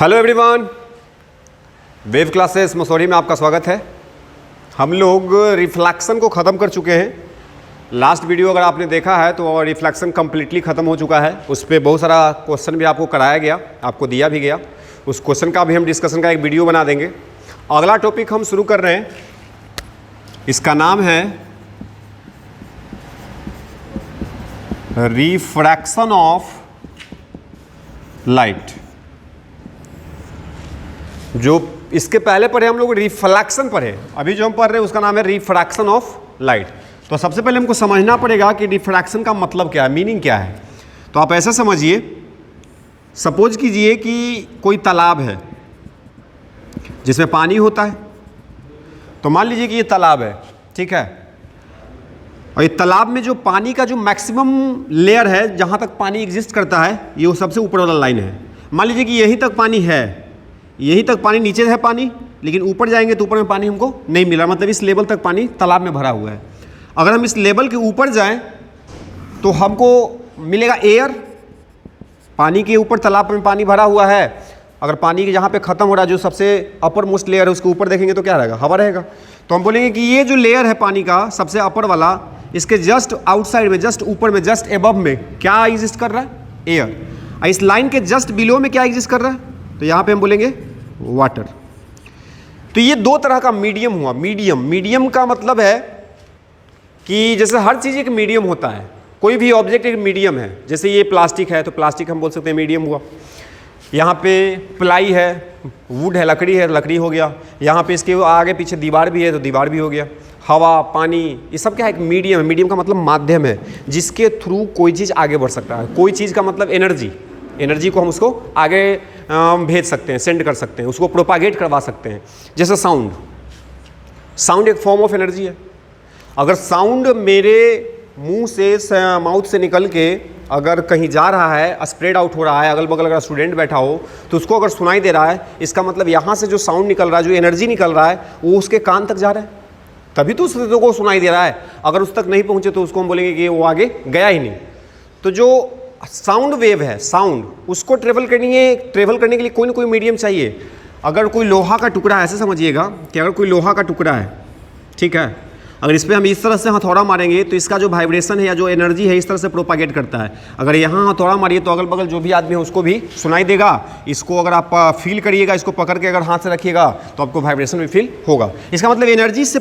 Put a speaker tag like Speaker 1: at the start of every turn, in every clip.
Speaker 1: Hello everyone, wave classes Mussoorie में आपका स्वागत है। हम लोग रिफ्लेक्शन को ख़त्म कर चुके हैं। लास्ट वीडियो अगर आपने देखा है तो रिफ्लेक्शन कम्प्लीटली ख़त्म हो चुका है। उस पर बहुत सारा क्वेश्चन भी आपको कराया गया, आपको दिया भी गया। उस क्वेश्चन का भी हम डिस्कशन का एक वीडियो बना देंगे। अगला टॉपिक हम शुरू कर रहे हैं, इसका नाम है रिफ्रैक्शन ऑफ लाइट। जो इसके पहले पढ़े हम लोग रिफ्लेक्शन पढ़े, अभी जो हम पढ़ रहे हैं उसका नाम है रिफ्रैक्शन ऑफ लाइट। तो सबसे पहले हमको समझना पड़ेगा कि रिफ्रैक्शन का मतलब क्या है, मीनिंग क्या है। तो आप ऐसा समझिए, सपोज कीजिए कि कोई तालाब है जिसमें पानी होता है। तो मान लीजिए कि ये तालाब है, ठीक है, और ये तालाब में जो पानी का जो मैक्सिमम लेयर है, जहाँ तक पानी एग्जिस्ट करता है, ये वो सबसे ऊपर वाला लाइन है। मान लीजिए कि यहीं तक पानी है, यहीं तक पानी, नीचे है पानी, लेकिन ऊपर जाएंगे तो ऊपर में पानी हमको नहीं मिला, मतलब इस लेवल तक पानी तालाब में भरा हुआ है। अगर हम इस लेवल के ऊपर जाएं तो हमको मिलेगा एयर। पानी के ऊपर तालाब में पानी भरा हुआ है, अगर पानी के जहाँ पे ख़त्म हो रहा है, जो सबसे अपर मोस्ट लेयर है, उसके ऊपर देखेंगे तो क्या रहेगा, हवा रहेगा। तो हम बोलेंगे कि ये जो लेयर है पानी का सबसे अपर वाला, इसके जस्ट आउटसाइड में, जस्ट ऊपर में, जस्ट एबव में क्या एग्जिस्ट कर रहा है, एयर। इस लाइन के जस्ट बिलो में क्या एग्जिस्ट कर रहा है, तो यहाँ पे हम बोलेंगे वाटर। तो ये दो तरह का मीडियम हुआ। मीडियम का मतलब है कि जैसे हर चीज़ एक मीडियम होता है, कोई भी ऑब्जेक्ट एक मीडियम है। जैसे ये प्लास्टिक है तो प्लास्टिक हम बोल सकते हैं मीडियम हुआ। यहाँ पे प्लाई है, वुड है, लकड़ी है, लकड़ी हो गया। यहाँ पे इसके आगे पीछे दीवार भी है तो दीवार भी हो गया। हवा, पानी, ये सब क्या है, एक मीडियम है। मीडियम का मतलब माध्यम है जिसके थ्रू कोई चीज़ आगे बढ़ सकता है। कोई चीज़ का मतलब एनर्जी को हम उसको आगे भेज सकते हैं, सेंड कर सकते हैं, उसको प्रोपागेट करवा सकते हैं। जैसे साउंड एक फॉर्म ऑफ एनर्जी है। अगर साउंड मेरे मुंह से, माउथ से निकल के अगर कहीं जा रहा है, स्प्रेड आउट हो रहा है, अगल बगल अगर स्टूडेंट बैठा हो तो उसको अगर सुनाई दे रहा है, इसका मतलब यहाँ से जो साउंड निकल रहा है, जो एनर्जी निकल रहा है, वो उसके कान तक जा रहा है, तभी तो उसको सुनाई दे रहा है। अगर उस तक नहीं पहुँचे तो उसको हम बोलेंगे कि वो आगे गया ही नहीं। तो जो साउंड वेव है, साउंड, उसको ट्रेवल करने के लिए कोई ना कोई मीडियम चाहिए। अगर कोई लोहा का टुकड़ा है, ऐसे समझिएगा कि अगर कोई लोहा का टुकड़ा है, ठीक है, अगर इस पर हम इस तरह से हथौड़ा मारेंगे तो इसका जो वाइब्रेशन है या जो एनर्जी है इस तरह से प्रोपागेट करता है। अगर यहाँ हथौड़ा मारिए तो अगल बगल जो भी आदमी है उसको भी सुनाई देगा। इसको अगर आप फील करिएगा, इसको पकड़ के अगर हाथ से रखिएगा तो आपको वाइब्रेशन भी फील होगा। इसका मतलब एनर्जी से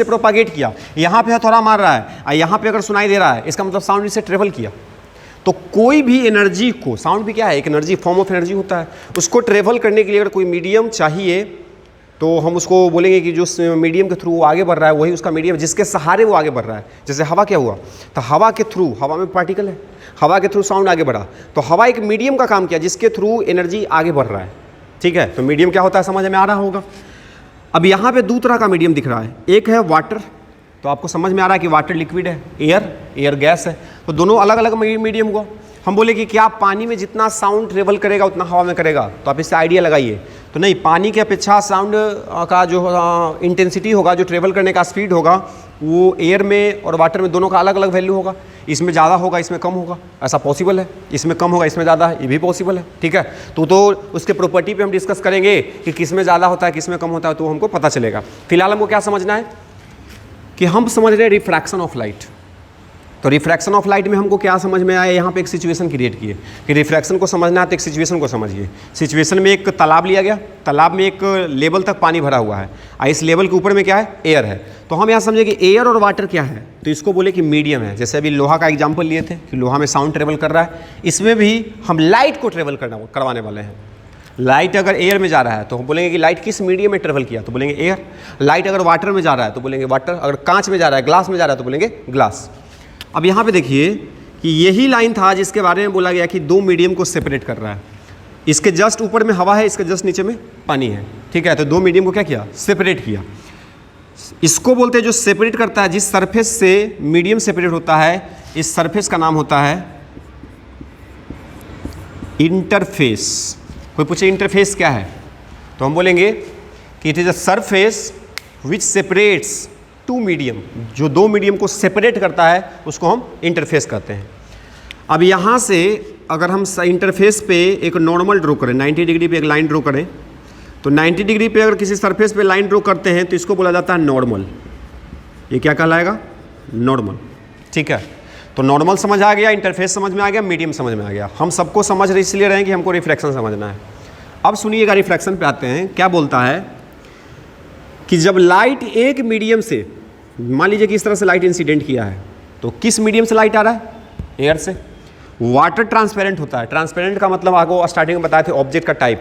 Speaker 1: प्रोपागेट किया, यहाँ पे हथौड़ा मार रहा है और यहाँ पे अगर सुनाई दे रहा है, इसका मतलब साउंड इससे ट्रेवल किया। तो कोई भी एनर्जी को, साउंड भी क्या है, एक एनर्जी, फॉर्म ऑफ एनर्जी होता है, उसको ट्रेवल करने के लिए अगर कोई मीडियम चाहिए तो हम उसको बोलेंगे कि जो मीडियम के थ्रू वो आगे बढ़ रहा है वही उसका मीडियम, जिसके सहारे वो आगे बढ़ रहा है। जैसे हवा क्या हुआ, तो हवा के थ्रू, हवा में पार्टिकल है, हवा के थ्रू साउंड आगे बढ़ा, तो हवा एक मीडियम का काम किया जिसके थ्रू एनर्जी आगे बढ़ रहा है, ठीक है। तो मीडियम क्या होता है समझ में आ रहा होगा। अब यहाँ पे दो तरह का मीडियम दिख रहा है, एक है वाटर, तो आपको समझ में आ रहा है कि वाटर लिक्विड है, एयर गैस है। तो दोनों अलग अलग मीडियम हुआ। हम बोले कि क्या पानी में जितना साउंड ट्रेवल करेगा उतना हवा में करेगा, तो आप इससे आइडिया लगाइए। तो नहीं, पानी के अपेक्षा साउंड का जो इंटेंसिटी होगा, जो ट्रेवल करने का स्पीड होगा, वो एयर में और वाटर में दोनों का अलग अलग वैल्यू होगा। इसमें ज़्यादा होगा, इसमें कम होगा, ऐसा पॉसिबल है। इसमें कम होगा, इसमें ज़्यादा है, ये भी पॉसिबल है, ठीक है। तो उसके प्रॉपर्टी पे हम डिस्कस करेंगे कि किसमें ज़्यादा होता है, किसमें कम होता है, तो हमको पता चलेगा। फिलहाल हमको क्या समझना है कि हम समझ रहे हैं रिफ्रैक्शन ऑफ लाइट। तो रिफ्रैक्शन ऑफ लाइट में हमको क्या समझ में आया, यहाँ पे एक सिचुएशन क्रिएट किए कि रिफ्रैक्शन को समझना है तो एक सिचुएशन को समझिए। सिचुएशन में एक तालाब लिया गया, तालाब में एक लेवल तक पानी भरा हुआ है और इस लेवल के ऊपर में क्या है, एयर है। तो हम यहाँ समझे कि एयर और वाटर क्या है, तो इसको बोले कि मीडियम है। जैसे अभी लोहा का एग्जाम्पल लिए थे कि लोहा में साउंड ट्रेवल कर रहा है, इसमें भी हम लाइट को ट्रेवल करवाने वाले हैं। लाइट अगर एयर में जा रहा है तो हम बोलेंगे कि लाइट किस मीडियम में ट्रेवल किया, तो बोलेंगे एयर। लाइट अगर वाटर में जा रहा है तो बोलेंगे वाटर। अगर कांच में जा रहा है, ग्लास में जा रहा है तो बोलेंगे ग्लास। अब यहाँ पे देखिए कि यही लाइन था जिसके बारे में बोला गया कि दो मीडियम को सेपरेट कर रहा है। इसके जस्ट ऊपर में हवा है, इसके जस्ट नीचे में पानी है, ठीक है। तो दो मीडियम को क्या किया, सेपरेट किया। इसको बोलते हैं जो सेपरेट करता है, जिस सरफेस से मीडियम सेपरेट होता है, इस सरफेस का नाम होता है इंटरफेस। कोई पूछे इंटरफेस क्या है, तो हम बोलेंगे कि it is a surface which separates two medium. जो दो मीडियम को सेपरेट करता है उसको हम इंटरफेस कहते हैं। अब यहाँ से अगर हम इंटरफेस पे एक नॉर्मल ड्रॉ करें, 90 डिग्री पे एक लाइन ड्रॉ करें, तो 90 डिग्री पे अगर किसी सरफेस पे लाइन ड्रॉ करते हैं तो इसको बोला जाता है नॉर्मल। ये क्या कहलाएगा? नॉर्मल। ठीक है, तो नॉर्मल समझ आ गया, इंटरफेस समझ में आ गया, मीडियम समझ में आ गया। हम सबको समझ रहे इसलिए रहे हैं कि हमको रिफ्लेक्शन समझना है। अब सुनिएगा, रिफ्लेक्शन पे आते हैं। क्या बोलता है कि जब लाइट एक मीडियम से, मान लीजिए कि इस तरह से लाइट इंसिडेंट किया है, तो किस मीडियम से लाइट आ रहा है? एयर से। वाटर ट्रांसपेरेंट होता है। ट्रांसपेरेंट का मतलब आपको स्टार्टिंग में बताए थे ऑब्जेक्ट का टाइप।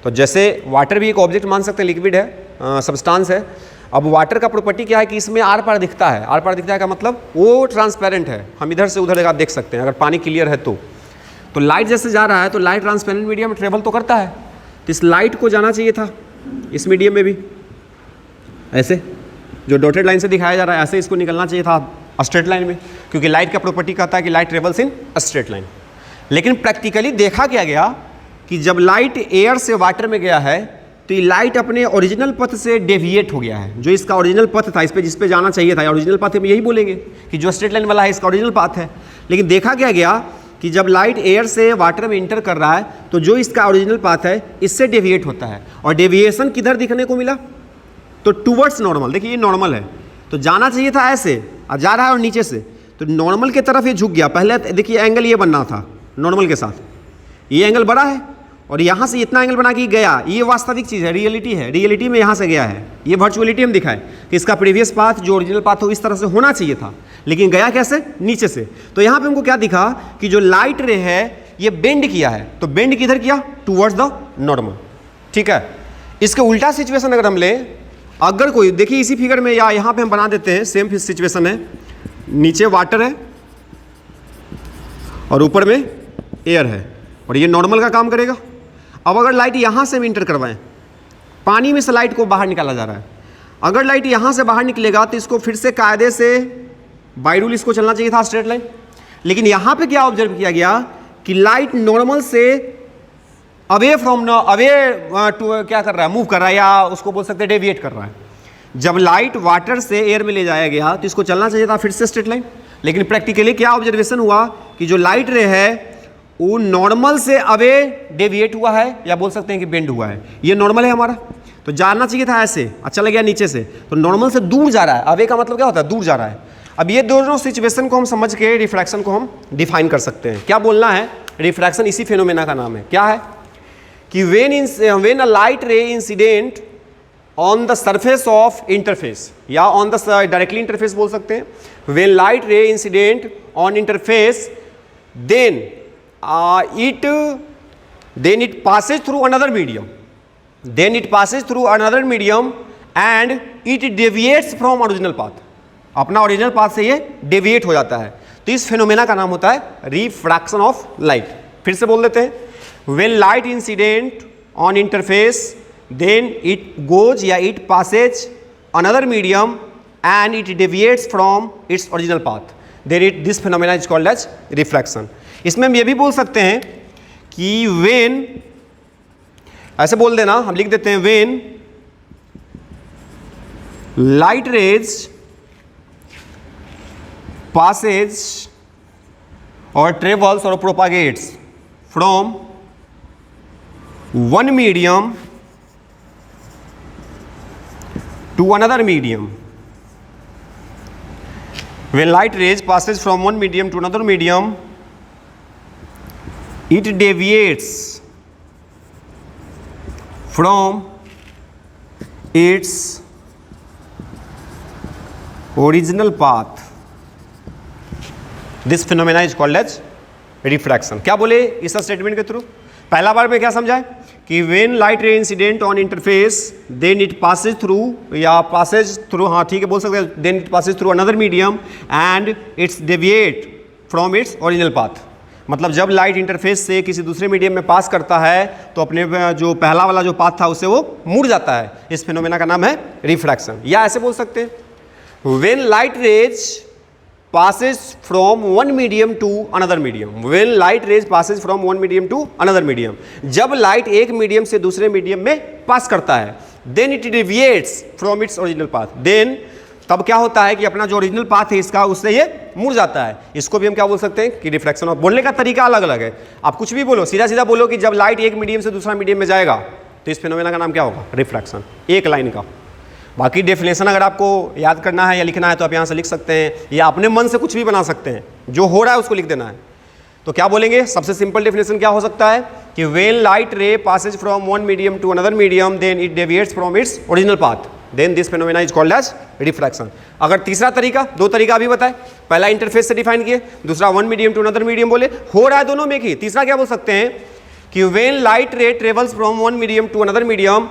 Speaker 1: तो जैसे वाटर भी एक ऑब्जेक्ट मान सकते हैं, लिक्विड है, सब्सटेंस है। अब वाटर का प्रॉपर्टी क्या है कि इसमें आर पार दिखता है। आर पार दिखता है का मतलब वो ट्रांसपेरेंट है, हम इधर से उधर आप देख सकते हैं अगर पानी क्लियर है तो लाइट जैसे जा रहा है तो लाइट ट्रांसपेरेंट मीडियम में ट्रेवल तो करता है, तो इस लाइट को जाना चाहिए था इस मीडियम में भी, ऐसे जो डॉटेड लाइन से दिखाया जा रहा है ऐसे इसको निकलना चाहिए था स्ट्रेट लाइन में, क्योंकि लाइट का प्रॉपर्टी कहता है कि light travels in straight line. लेकिन प्रैक्टिकली देखा क्या गया कि जब लाइट एयर से वाटर में गया है तो ये लाइट अपने ओरिजिनल पथ से डेविएट हो गया है। जो इसका ओरिजिनल पथ था, इस पे जिस पे जाना चाहिए था, ओरिजिनल पथ हम यही बोलेंगे कि जो स्ट्रेट लाइन वाला है इसका ओरिजिनल पाथ है। लेकिन देखा क्या गया कि जब लाइट एयर से वाटर में इंटर कर रहा है तो जो इसका ओरिजिनल पाथ है इससे डेविएट होता है, और डेविएशन किधर दिखने को मिला? तो टूवर्ड्स नॉर्मल। देखिए ये नॉर्मल है तो जाना चाहिए था ऐसे, और जा रहा है और नीचे से, तो नॉर्मल की तरफ ये झुक गया। पहले देखिए एंगल ये बनना था नॉर्मल के साथ, ये एंगल बड़ा है और यहाँ से इतना एंगल बना के गया। ये वास्तविक चीज़ है, रियलिटी है। रियलिटी में यहाँ से गया है, ये वर्चुअलिटी हम दिखाए कि इसका प्रीवियस पाथ जो ओरिजिनल पाथ हो इस तरह से होना चाहिए था, लेकिन गया कैसे? नीचे से। तो यहाँ पे हमको क्या दिखा कि जो लाइट रे है ये बेंड किया है, तो बेंड किधर किया? Towards the normal. ठीक है, इसके उल्टा सिचुएशन अगर हम लें, अगर कोई, देखिए इसी फिगर में या यहाँ पे हम बना देते हैं, सेम सिचुएशन है, नीचे वाटर है और ऊपर में एयर है और ये नॉर्मल का काम करेगा। अब अगर लाइट यहाँ से हम इंटर करवाएं, पानी में से लाइट को बाहर निकाला जा रहा है, अगर लाइट यहाँ से बाहर निकलेगा तो इसको फिर से कायदे से बाई रूल इसको चलना चाहिए था स्ट्रेट लाइन। लेकिन यहाँ पे क्या ऑब्जर्व किया गया कि लाइट नॉर्मल से अवे फ्रॉम टू क्या कर रहा है? मूव कर रहा है, या उसको बोल सकते हैं डेविएट कर रहा है। जब लाइट वाटर से एयर में ले जाया गया तो इसको चलना चाहिए था फिर से स्ट्रेट लाइन। लेकिन प्रैक्टिकली क्या ऑब्जर्वेशन हुआ कि जो लाइट रे है वो नॉर्मल से अवे डेविएट हुआ है, या बोल सकते हैं कि बेंड हुआ है। ये नॉर्मल है हमारा, तो जाना चाहिए था ऐसे, अच्छा लग गया नीचे से, तो नॉर्मल से दूर जा रहा है। अवे का मतलब क्या होता है? दूर जा रहा है। अब ये दोनों सिचुएशन को हम समझ के रिफ्रैक्शन को हम डिफाइन कर सकते हैं। क्या बोलना है? रिफ्रैक्शन इसी फेनोमेना का नाम है। क्या है कि when a light ray incident on the surface of interface, या on the directly interface बोल सकते हैं, when light ray incident on interface then it passes through another medium and it deviates from original path। अपना original path से ये deviate हो जाता है, तो इस फेनोमेना का नाम होता है रिफ्रैक्शन ऑफ लाइट। फिर से बोल देते हैं, when light incident on interface then it goes या it passes another medium and it deviates from its original path, then this phenomena is called as refraction। इसमें हम ये भी बोल सकते हैं कि when, ऐसे बोल देना, हम लिख देते हैं when light rays passes or travels or propagates from one medium to another medium, when light rays passes from one medium to another medium it deviates from its original path, this phenomena is called as refraction. क्या बोले इस statement के through? पहला बार में क्या समझा कि when light ray incident on interface then it passes through, या पासेज थ्रू, हाँ ठीक है बोल सकते हैं, then it passes through another medium and it's deviate from its original path. मतलब जब लाइट इंटरफेस से किसी दूसरे मीडियम में पास करता है तो अपने जो पहला वाला जो पाथ था उससे वो मुड़ जाता है। इस फिनोमेना का नाम है रिफ्रैक्शन। या ऐसे बोल सकते हैं when light rays passes from one medium to another medium, when light rays passes from one medium to another medium, जब लाइट एक मीडियम से दूसरे मीडियम में पास करता है then it deviates from its original path, then तब क्या होता है कि अपना जो ओरिजिनल पाथ है इसका, उससे ये मुड़ जाता है। इसको भी हम क्या बोल सकते हैं कि रिफ्लेक्शन ऑफ। बोलने का तरीका अलग अलग है, आप कुछ भी बोलो, सीधा सीधा बोलो कि जब लाइट एक मीडियम से दूसरा मीडियम में जाएगा तो इस फिनोमेना का नाम क्या होगा, रिफ्रैक्शन, एक लाइन का। बाकी डेफिनेशन अगर आपको याद करना है या लिखना है तो आप यहाँ से लिख सकते हैं, या अपने मन से कुछ भी बना सकते हैं, जो हो रहा है उसको लिख देना है। तो क्या बोलेंगे, सबसे सिंपल डेफिनेशन क्या हो सकता है कि when light ray passes from one medium to another medium then it deviates from its original path, then this phenomena is called as refraction. अगर तीसरा तरीका, दो तरीका अभी बताए, पहला इंटरफेस से डिफाइन किए, दूसरा one medium to another medium बोले, हो रहा है दोनों में ही। तीसरा क्या बोल सकते हैं कि when light ray travels from one medium to another medium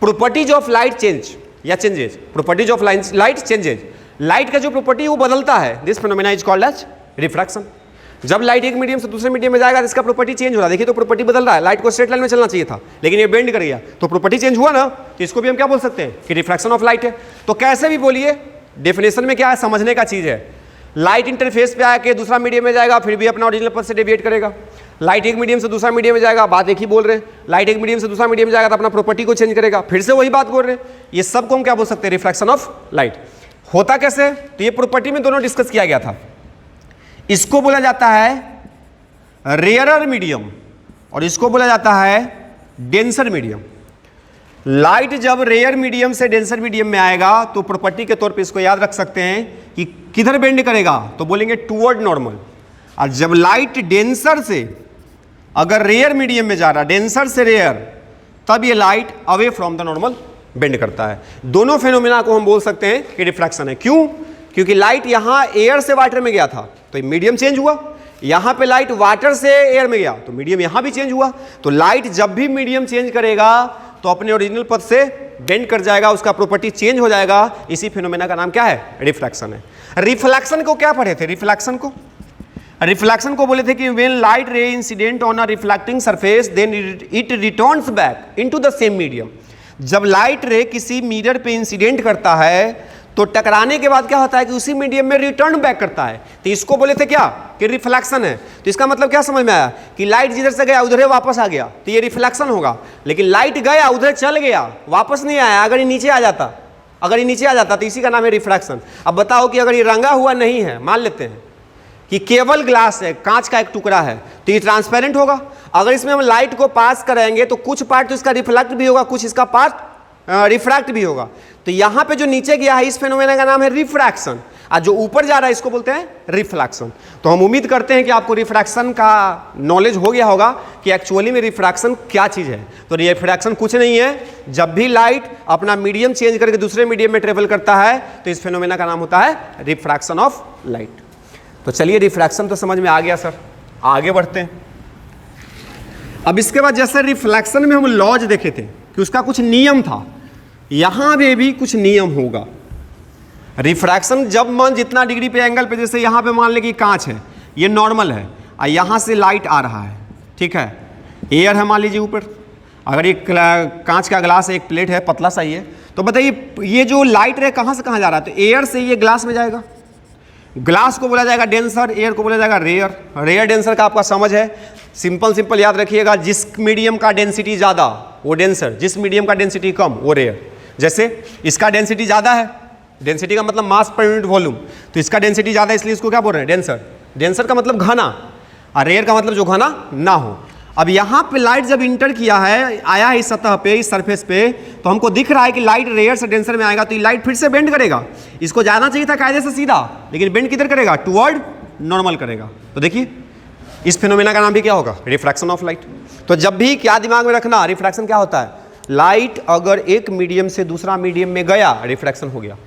Speaker 1: properties of light change या changes, properties of light changes, light का जो प्रॉपर्टी वो बदलता है, this phenomena is called as refraction. जब लाइट एक मीडियम से दूसरे मीडियम में जाएगा तो इसका प्रॉपर्टी चेंज हो रहा है। देखिए तो प्रॉपर्टी बदल रहा है, लाइट को स्ट्रेट लाइन में चलना चाहिए था लेकिन ये बेंड कर गया तो प्रॉपर्टी चेंज हुआ ना, तो इसको भी हम क्या बोल सकते हैं कि रिफ्रैक्शन ऑफ लाइट है। तो कैसे भी बोलिए, डेफिनेशन में क्या है, समझने का चीज़ है। लाइट इंटरफेस पे आके दूसरा मीडियम में जाएगा फिर भी अपना ओरिजिनल पथ से डेविएट करेगा। लाइट एक मीडियम से दूसरा मीडियम में जाएगा, बात एक ही बोल रहे हैं, लाइट एक मीडियम से दूसरा मीडियम में जाएगा तो अपना प्रॉपर्टी को चेंज करेगा, फिर से वही बात बोल रहे हैं। ये सब को हम क्या बोल सकते हैं, रिफ्रैक्शन ऑफ लाइट। होता कैसे, तो ये प्रॉपर्टी में दोनों डिस्कस किया गया था। इसको बोला जाता है रेयरर मीडियम और इसको बोला जाता है डेंसर मीडियम। लाइट जब रेयर मीडियम से डेंसर मीडियम में आएगा तो प्रॉपर्टी के तौर पे इसको याद रख सकते हैं कि किधर बेंड करेगा, तो बोलेंगे टुवर्ड नॉर्मल। और जब लाइट डेंसर से अगर रेयर मीडियम में जा रहा, डेंसर से रेयर, तब ये light away from the normal bend करता है। दोनों फेनोमेना को हम बोल सकते हैं कि रिफ्रैक्शन है। क्यों, क्योंकि लाइट यहां एयर से वाटर में गया था तो मीडियम चेंज हुआ, यहां पे लाइट वाटर से एयर में गया तो मीडियम यहां भी चेंज हुआ। तो लाइट जब भी मीडियम चेंज करेगा तो अपने ओरिजिनल पथ से बेंड कर जाएगा, उसका प्रॉपर्टी चेंज हो जाएगा। इसी फिनोमेना का नाम क्या है, रिफ्रैक्शन है। रिफ्लेक्शन को क्या पढ़े थे, रिफ्लेक्शन को बोले थे कि when light ray incident on a reflecting surface then it returns back into the same medium. जब लाइट रे किसी मिरर पे इंसिडेंट करता है तो टकराने के बाद क्या होता है कि उसी मीडियम में रिटर्न बैक करता है। तो इसको बोले थे क्या कि रिफ्लेक्शन है। तो इसका मतलब क्या समझ में आया कि लाइट जिधर से गया उधर वापस आ गया तो ये रिफ्लेक्शन होगा। लेकिन लाइट गया उधर चल गया वापस नहीं आया, अगर ये नीचे आ जाता तो इसी का नाम है रिफ्रैक्शन। अब बताओ कि अगर ये रंगा हुआ नहीं है, मान लेते हैं कि केवल ग्लास है, कांच का एक टुकड़ा है, तो ये ट्रांसपेरेंट होगा। अगर इसमें हम लाइट को पास कराएंगे तो कुछ पार्ट तो इसका रिफ्लेक्ट भी होगा, कुछ इसका पार्ट रिफ्रैक्ट भी होगा। तो यहां पे जो नीचे गया है इस फेनोमेना का नाम है रिफ्रैक्शन, और जो ऊपर जा रहा है इसको बोलते हैं रिफ्लेक्शन। तो हम उम्मीद करते हैं कि आपको रिफ्रैक्शन का नॉलेज हो गया होगा कि एक्चुअली में रिफ्रैक्शन क्या चीज़ है। तो रिफ्रैक्शन कुछ नहीं है, जब भी लाइट अपना मीडियम चेंज करके दूसरे मीडियम में ट्रेवल करता है तो इस फेनोमेना का नाम होता है रिफ्रैक्शन ऑफ लाइट। तो चलिए, रिफ्रैक्शन तो समझ में आ गया सर, आगे बढ़ते हैं। अब इसके बाद जैसे रिफ्लेक्शन में हम लॉज देखे थे कि उसका कुछ नियम था, यहां भी कुछ नियम होगा। रिफ्रैक्शन जब मन जितना डिग्री पे एंगल पे, जैसे यहां पे मान ले कि कांच है, ये नॉर्मल है और यहां से लाइट आ रहा है, ठीक है, एयर है मान लीजिए ऊपर, अगर एक कांच का ग्लास है, एक प्लेट है पतला सा ही है, तो बताइए ये जो लाइट रे कहां से कहां जा रहा है, तो एयर से ये ग्लास में जाएगा। ग्लास को बोला जाएगा डेंसर, एयर को बोला जाएगा रेयर। रेयर डेंसर का आपका समझ है, सिंपल याद रखिएगा, जिस मीडियम का डेंसिटी ज़्यादा वो डेंसर, जिस मीडियम का डेंसिटी कम वो रेयर। जैसे इसका डेंसिटी ज़्यादा है, डेंसिटी का मतलब मास पर यूनिट वॉल्यूम, तो इसका डेंसिटी ज़्यादा इसलिए इसको क्या बोल रहे हैं, डेंसर। डेंसर का मतलब घना, और रेयर का मतलब जो घना ना हो। अब यहाँ पे लाइट जब इंटर किया है, आया है इस सतह पे, इस सरफेस पे, तो हमको दिख रहा है कि लाइट रेयर से डेंसर में आएगा तो ये लाइट फिर से बेंड करेगा। इसको जाना चाहिए था कायदे से सीधा, लेकिन बेंड किधर करेगा, टुवर्ड नॉर्मल करेगा। तो देखिए इस फिनोमेना का नाम भी क्या होगा, रिफ्रैक्शन ऑफ लाइट। तो जब भी क्या दिमाग में रखना, रिफ्रैक्शन क्या होता है, लाइट अगर एक मीडियम से दूसरा मीडियम में गया रिफ्रैक्शन हो गया।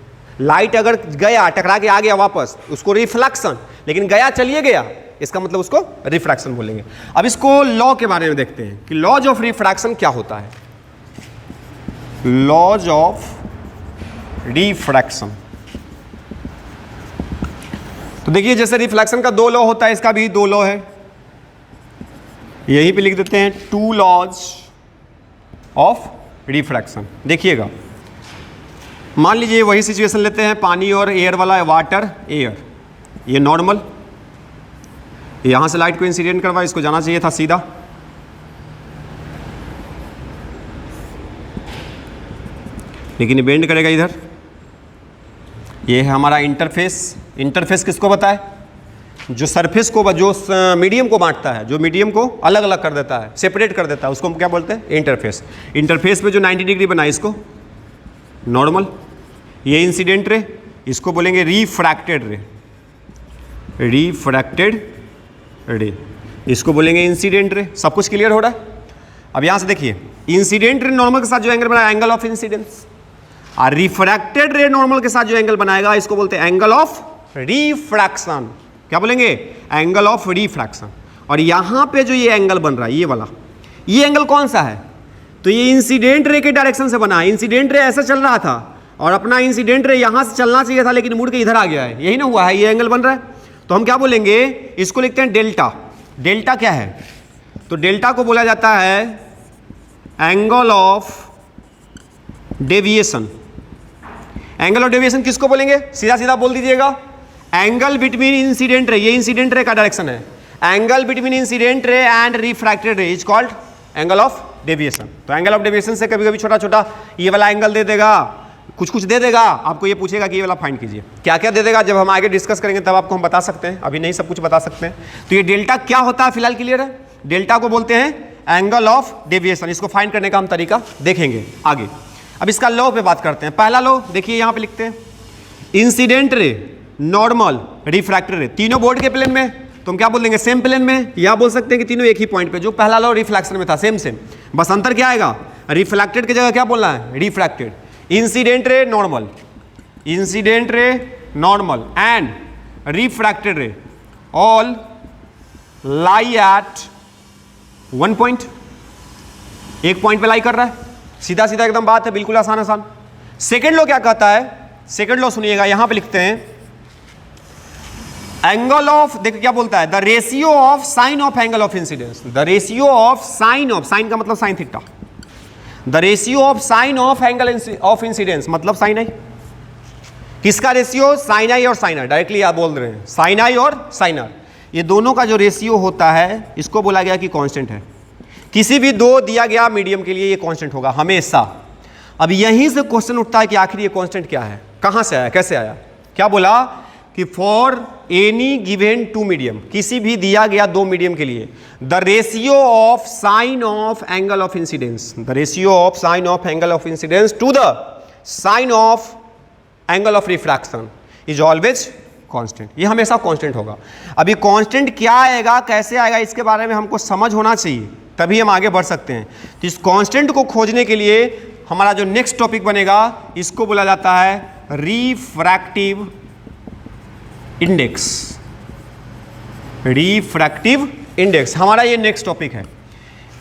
Speaker 1: लाइट अगर गया टकरा के आ गया वापस, उसको रिफ्लेक्शन, लेकिन गया चलिए गया, इसका मतलब उसको रिफ्रैक्शन बोलेंगे। अब इसको लॉ के बारे में देखते हैं कि लॉज ऑफ रिफ्रैक्शन क्या होता है। लॉज ऑफ रिफ्रैक्शन, तो देखिए जैसे रिफ्लेक्शन का दो लॉ होता है, इसका भी दो लॉ है, यहीं पे लिख देते हैं, टू लॉज ऑफ रिफ्रैक्शन। देखिएगा, मान लीजिए वही सिचुएशन लेते हैं, पानी और एयर वाला है, वाटर एयर, ये नॉर्मल, यहां से लाइट को इंसिडेंट करवा, इसको जाना चाहिए था सीधा, लेकिन बेंड करेगा इधर, ये है हमारा इंटरफेस। इंटरफेस किसको बताए? जो सरफेस को, जो मीडियम को बांटता है, जो मीडियम को अलग अलग कर देता है, सेपरेट कर देता है, उसको हम क्या बोलते हैं? इंटरफेस। इंटरफेस पे जो 90 डिग्री बनाए इसको नॉर्मल। ये इंसिडेंट रे, इसको बोलेंगे रिफ्रैक्टेड रे। रिफ्रैक्टेड रे, इसको बोलेंगे इंसिडेंट रे। सब कुछ क्लियर हो रहा है? अब यहाँ से देखिए, इंसिडेंट रे नॉर्मल के साथ जो एंगल बनाया, एंगल ऑफ इंसिडेंस। और रिफ्रैक्टेड रे नॉर्मल के साथ जो एंगल बनाएगा, इसको बोलते हैं एंगल ऑफ रिफ्रैक्शन। क्या बोलेंगे? Angle of refraction. और यहां पे जो ये एंगल बन रहा है, ये वाला, ये एंगल कौन सा है? तो ये इंसिडेंट रे के डायरेक्शन से बना है। इंसिडेंट रे ऐसा चल रहा था और अपना इंसिडेंट रे यहां से चलना चाहिए था, लेकिन मुड़ के इधर आ गया है। यही ना हुआ है, ये एंगल बन रहा है। तो हम क्या बोलेंगे? इसको लिखते हैं डेल्टा। डेल्टा क्या है? तो डेल्टा को बोला जाता है angle of deviation. Angle of deviation किसको बोलेंगे? सीधा सीधा बोल दीजिएगा, एंगल बिटवीन इंसिडेंट रे, ये इंसिडेंट रे का डायरेक्शन है, angle between incident ray and refracted रे is called angle of deviation. तो एंगल ऑफ डेविएशन से कभी कभी छोटा छोटा ये वाला एंगल दे देगा, कुछ कुछ दे देगा, आपको ये पूछेगा कि ये वाला फाइंड कीजिए। क्या क्या दे देगा जब हम आगे डिस्कस करेंगे तब आपको हम बता सकते हैं, अभी नहीं सब कुछ बता सकते हैं। तो ये डेल्टा क्या होता है फिलहाल क्लियर है? डेल्टा को बोलते हैं एंगल ऑफ डेविएशन। इसको फाइंड करने का हम तरीका देखेंगे आगे। अब इसका लॉ पे बात करते हैं। पहला लॉ देखिए, यहाँ पे लिखते हैं इंसिडेंट रे, नॉर्मल, रिफ्रैक्टेड रे, तीनों बोर्ड के प्लेन में, तो हम क्या बोल देंगे? सेम प्लेन में। या बोल सकते हैं कि तीनों एक ही पॉइंट पे। जो पहला लॉ रिफ्लेक्शन में था, सेम सेम, बस अंतर क्या आएगा? रिफ्लेक्टेड की जगह क्या बोलना है? Refracted. Incident ray normal, incident ray normal and refracted रे all lie at one point. एक पॉइंट पे लाई कर रहा है, सीधा सीधा एकदम बात है, बिल्कुल आसान आसान। सेकेंड लॉ क्या कहता है? सेकेंड लॉ सुनिएगा, यहां पे लिखते हैं एंगल ऑफ, देखिए क्या बोलता है? The ratio of sine of angle of incidence. The ratio of sine of, sine का मतलब sine theta, the ratio of sine of angle of incidence मतलब साइन आई। किसका रेशियो? साइन आई और साइन आर। डायरेक्टली आप बोल रहे हैं sign आई और साइन आर, ये दोनों का जो रेशियो होता है, इसको बोला गया कि कांस्टेंट है। किसी भी दो दिया गया मीडियम के लिए ये कांस्टेंट होगा हमेशा। अब यहीं से क्वेश्चन उठता है कि आखिर ये कांस्टेंट क्या है, कहां से आया, कैसे आया? क्या बोला कि for any given two medium, किसी भी दिया गया दो मीडियम के लिए, the ratio of sine of angle of incidence, the ratio of sine of angle of incidence to the sine of angle of refraction is always constant. ये हमेशा constant होगा। अभी कांस्टेंट क्या आएगा, कैसे आएगा, इसके बारे में हमको समझ होना चाहिए, तभी हम आगे बढ़ सकते हैं। तो इस कांस्टेंट को खोजने के लिए हमारा जो नेक्स्ट टॉपिक बनेगा, इसको बोला जाता है रिफ्रैक्टिव इंडेक्स। रिफ्रैक्टिव इंडेक्स हमारा ये नेक्स्ट टॉपिक है।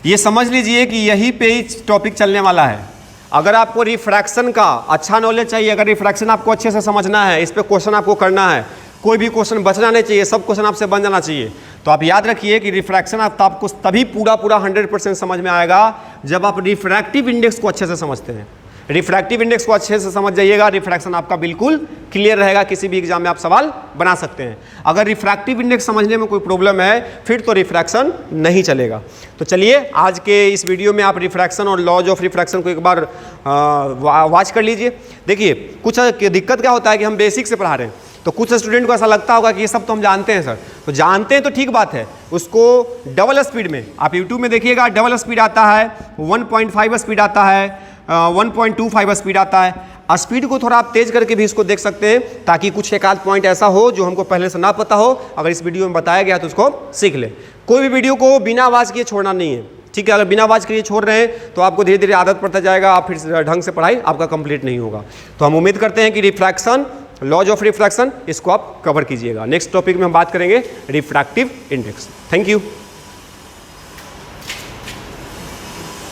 Speaker 1: ये समझ लीजिए कि यही पे टॉपिक चलने वाला है। अगर आपको रिफ्रैक्शन का अच्छा नॉलेज चाहिए, अगर रिफ्रैक्शन आपको अच्छे से समझना है, इस पे क्वेश्चन आपको करना है, कोई भी क्वेश्चन बचना नहीं चाहिए, सब क्वेश्चन आपसे बन जाना चाहिए, तो आप याद रखिए कि रिफ्रैक्शन आपको तभी पूरा 100% समझ में आएगा जब आप रिफ्रैक्टिव इंडेक्स को अच्छे से समझते हैं। रिफ्रैक्टिव इंडेक्स को अच्छे से समझ जाइएगा, रिफ्रैक्शन आपका बिल्कुल क्लियर रहेगा, किसी भी एग्जाम में आप सवाल बना सकते हैं। अगर रिफ्रैक्टिव इंडेक्स समझने में कोई प्रॉब्लम है, फिर तो रिफ्रैक्शन नहीं चलेगा। तो चलिए आज के इस वीडियो में आप रिफ्रैक्शन और लॉज ऑफ रिफ्रैक्शन को एक बार वॉच कर लीजिए। देखिए कुछ दिक्कत क्या होता है कि हम बेसिक से पढ़ा रहे हैं, तो कुछ स्टूडेंट को ऐसा लगता होगा कि ये सब तो हम जानते हैं सर। तो जानते हैं तो ठीक बात है, उसको डबल स्पीड में आप यूट्यूब में देखिएगा, डबल स्पीड आता है, 1.5 स्पीड आता है, 1.25 स्पीड आता है। स्पीड को थोड़ा आप तेज करके भी इसको देख सकते हैं, ताकि कुछ एक आध पॉइंट ऐसा हो जो हमको पहले से ना पता हो, अगर इस वीडियो में बताया गया तो उसको सीख ले। कोई भी वीडियो को बिना आवाज़ किए छोड़ना नहीं है, ठीक है? अगर बिना आवाज़ किए छोड़ रहे हैं तो आपको धीरे धीरे आदत पड़ता जाएगा, आप फिर ढंग से पढ़ाई आपका कंप्लीट नहीं होगा। तो हम उम्मीद करते हैं कि रिफ्रैक्शन, लॉज ऑफ रिफ्रैक्शन, इसको आप कवर कीजिएगा। नेक्स्ट टॉपिक में हम बात करेंगे रिफ्रैक्टिव इंडेक्स। Thank you.